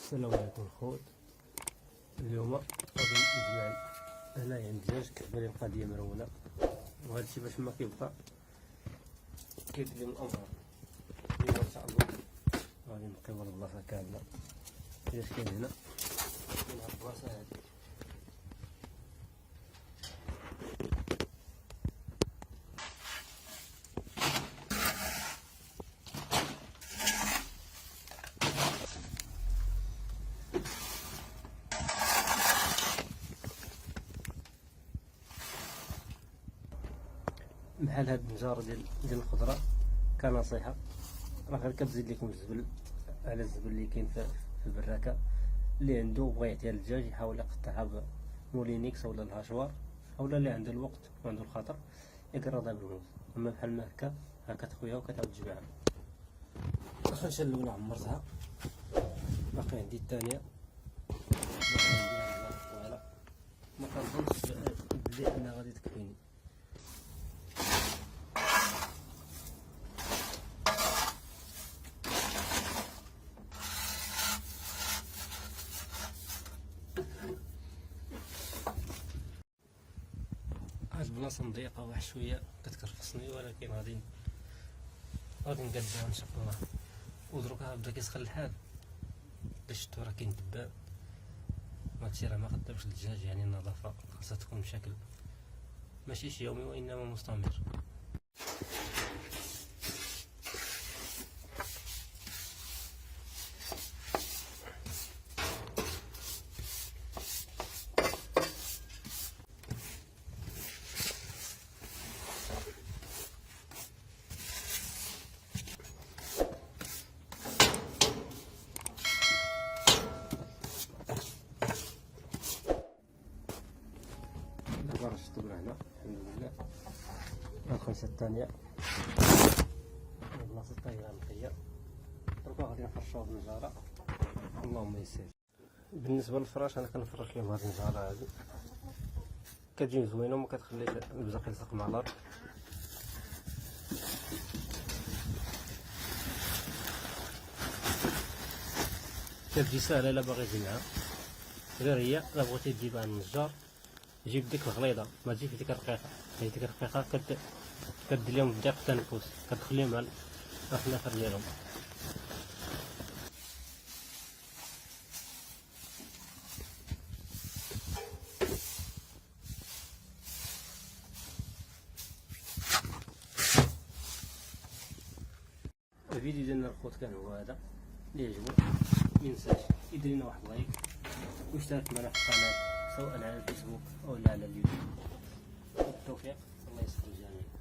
السلام عليكم الخوت. اليوم غادي نجمع هنايا الدجاج. كتبان لي القضيه مرونه، وهذا الشيء باش ما كيبقى كيدير لهم الامراض. اليوم ان شاء الله غادي نقيو البلاصه كامله. الدجاج كاين هنا من هاد البلاصه هادي. بحال هاد النجارة ديال الخضرة كنصيحة، راه غير كتزيد لكم الزبل على الزبل اللي كاين في البراكة. اللي عنده بغا يعطيها للدجاج يحاول يقطعها بمولينيكس ولا الهاشوار، اولا اللي عنده الوقت وعنده الخاطر يقرضها بالموز. اما بحال ما هكا تخويها وكتعاود تجمعها. واخا نشا الاولى عمرتها، باقي عندي الثانية، باقي عندي طويلة. ما كنظنش بلي انها غادي تكفيني. هاد البلاصة مضيقة واحد شوية كتكرفصني، ولكن غادي نقدها ان شاء الله. ودروكا بدا كيسخن الحال، شفتو راه كاين دبان. هادشي راه ما خدامش الدجاج، يعني النظافة خاصها تكون بشكل ماشي يومي وانما مستمر. دابا رشدت من هنا الحمد لله. الخمسة الثانية البلاصة طايرة نقية. دابا غادي نفرشوها بالنجارة، اللهم يسر. بالنسبة للفراش أنا كنفرش لهم هاد النجارة هادي، كتجي زوينة وما كتخليش البزاق يلصق مع الأرض. كتجي ساهلة إلا باغي تجمعها، غير هي إلا بغيتي تجيبها من النجار جيب ديك الغليظة، ما تجيبش ديك الرقيقة. هي ديك الرقيقة كدير لهم ضيق التنفس، كتخليهم على الخنافر ديالهم. الفيديو ديالنا الخوت كان هو هذا. اللي عجبو مينساش يدير لنا واحد لايك ويشترك معنا في القناة، سواء على الفيسبوك او على اليوتيوب. بالتوفيق، الله يسر الجميع.